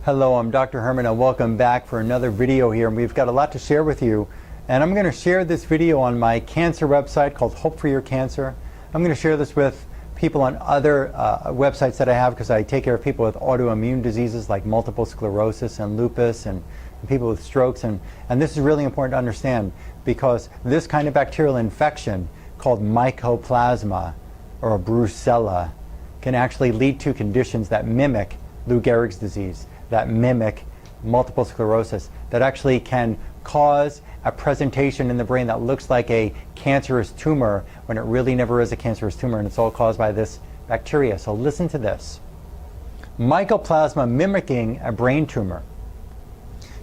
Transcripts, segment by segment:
Hello, I'm Dr. Herman and welcome back for another video here, and we've got a lot to share with you. And I'm going to share this video on my cancer website called Hope for Your Cancer. I'm going to share this with people on other websites that I have because I take care of people with autoimmune diseases like multiple sclerosis and lupus and people with strokes. And this is really important to understand because this kind of bacterial infection called Mycoplasma or Brucella can actually lead to conditions that mimic Lou Gehrig's disease, that mimic multiple sclerosis, that actually can cause a presentation in the brain that looks like a cancerous tumor when it really never is a cancerous tumor, and it's all caused by this bacteria. So listen to this. Mycoplasma mimicking a brain tumor.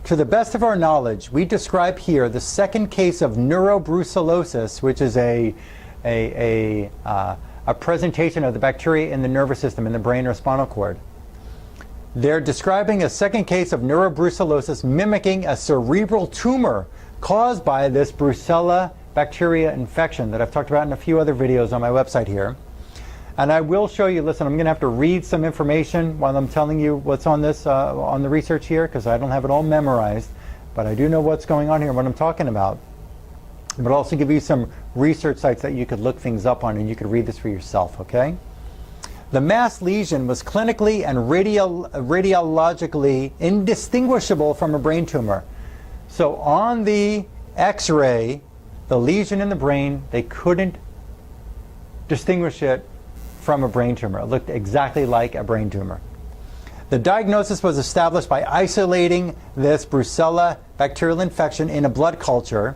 To the best of our knowledge, we describe here the second case of neurobrucellosis, which is a presentation of the bacteria in the nervous system, in the brain or spinal cord. They're describing a second case of neurobrucellosis mimicking a cerebral tumor caused by this Brucella bacteria infection that I've talked about in a few other videos on my website here. And I will show you, listen, I'm going to have to read some information while I'm telling you what's on this, on the research here, because I don't have it all memorized, but I do know what's going on here and what I'm talking about. But I'll also give you some research sites that you could look things up on and you could read this for yourself, okay? The mass lesion was clinically and radiologically indistinguishable from a brain tumor. So on the X-ray, the lesion in the brain, they couldn't distinguish it from a brain tumor. It looked exactly like a brain tumor. The diagnosis was established by isolating this Brucella bacterial infection in a blood culture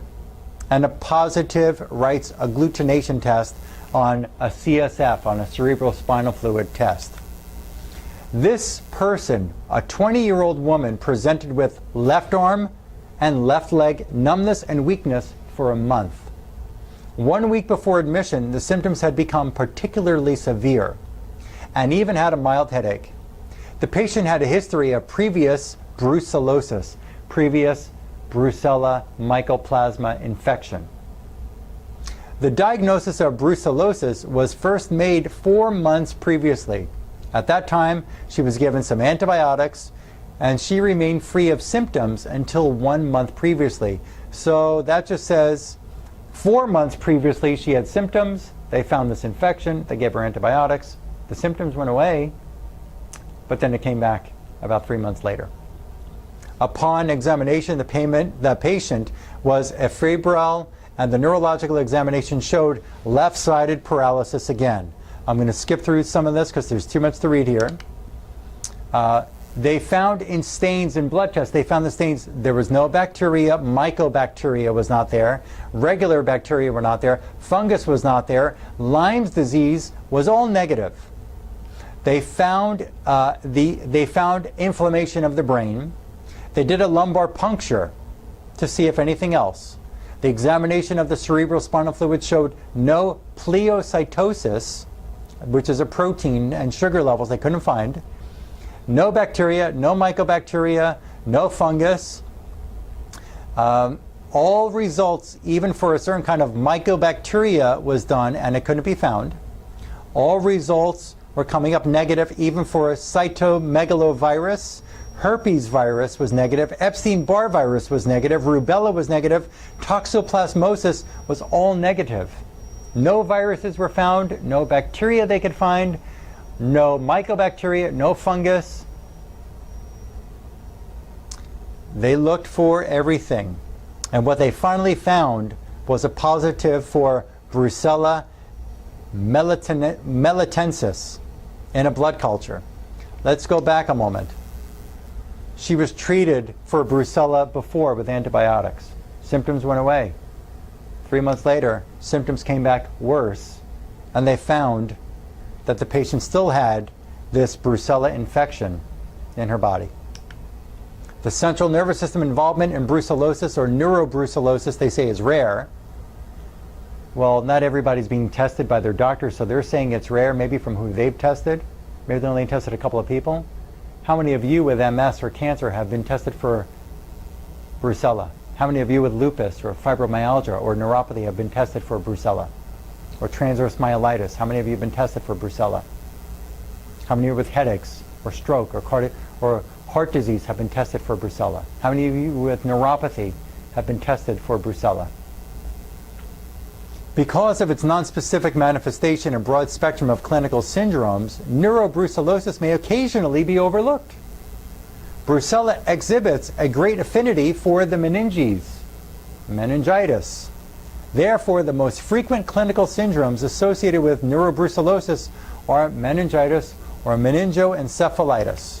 and a positive Wright's agglutination test on a CSF, on a cerebral spinal fluid test. This person, a 20-year-old woman, presented with left arm and left leg numbness and weakness for a month. 1 week before admission, the symptoms had become particularly severe and even had a mild headache. The patient had a history of previous brucellosis, previous Brucella Mycoplasma infection. The diagnosis of brucellosis was first made 4 months previously. At that time, she was given some antibiotics and she remained free of symptoms until 1 month previously. So that just says 4 months previously she had symptoms, they found this infection, they gave her antibiotics, the symptoms went away, but then it came back about 3 months later. Upon examination, the patient was febrile, and the neurological examination showed left-sided paralysis again. I'm going to skip through some of this because there's too much to read here. They found in stains in blood tests, they found the stains, there was no bacteria, mycobacteria was not there, regular bacteria were not there, fungus was not there, Lyme's disease was all negative. They found, they found inflammation of the brain. They did a lumbar puncture to see if anything else. The examination of the cerebral spinal fluid showed no pleocytosis, which is a protein, and sugar levels they couldn't find. No bacteria, no mycobacteria, no fungus. All results, even for a certain kind of mycobacteria, was done and it couldn't be found. All results were coming up negative, even for a cytomegalovirus. Herpes virus was negative, Epstein-Barr virus was negative, rubella was negative, toxoplasmosis was all negative. No viruses were found, no bacteria they could find, no mycobacteria, no fungus. They looked for everything. And what they finally found was a positive for Brucella melitensis in a blood culture. Let's go back a moment. She was treated for Brucella before with antibiotics. Symptoms went away. 3 months later, symptoms came back worse, and they found that the patient still had this Brucella infection in her body. The central nervous system involvement in brucellosis or neurobrucellosis, they say, is rare. Well, not everybody's being tested by their doctor, so they're saying it's rare, maybe from who they've tested. Maybe they only tested a couple of people. How many of you with MS or cancer have been tested for Brucella? How many of you with lupus or fibromyalgia or neuropathy have been tested for Brucella? Or transverse myelitis? How many of you have been tested for Brucella? How many of you with headaches or stroke or heart disease have been tested for brucella? How many of you with neuropathy have been tested for brucella? Because of its nonspecific manifestation and broad spectrum of clinical syndromes, neurobrucellosis may occasionally be overlooked. Brucella exhibits a great affinity for the meninges, meningitis. Therefore, the most frequent clinical syndromes associated with neurobrucellosis are meningitis or meningoencephalitis.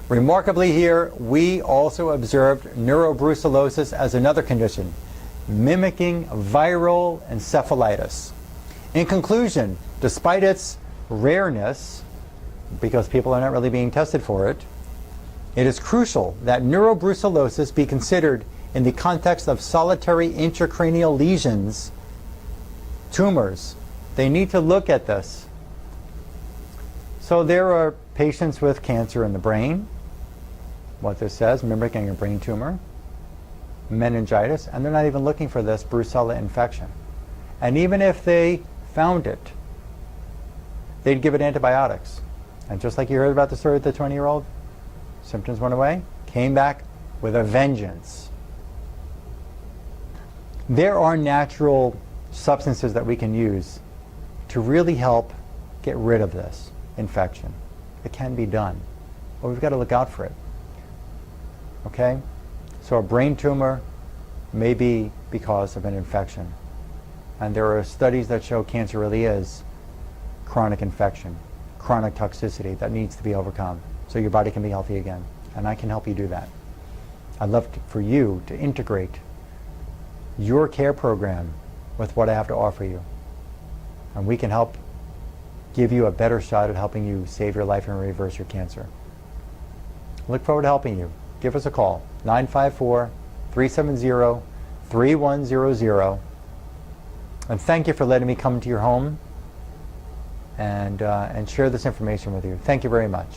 Remarkably here, we also observed neurobrucellosis as another condition, mimicking viral encephalitis. In conclusion, despite its rareness, because people are not really being tested for it, it is crucial that neurobrucellosis be considered in the context of solitary intracranial lesions, tumors. They need to look at this. So there are patients with cancer in the brain, what this says, mimicking a brain tumor, meningitis, and they're not even looking for this brucella infection. And even if they found it, they'd give it antibiotics. And just like you heard about the story of the 20-year-old, symptoms went away, came back with a vengeance. There are natural substances that we can use to really help get rid of this infection. It can be done, but we've got to look out for it. Okay? So a brain tumor may be because of an infection. And there are studies that show cancer really is chronic infection, chronic toxicity that needs to be overcome so your body can be healthy again. And I can help you do that. I'd love for you to integrate your care program with what I have to offer you. And we can help give you a better shot at helping you save your life and reverse your cancer. Look forward to helping you. Give us a call, 954-370-3100. And thank you for letting me come to your home and share this information with you. Thank you very much.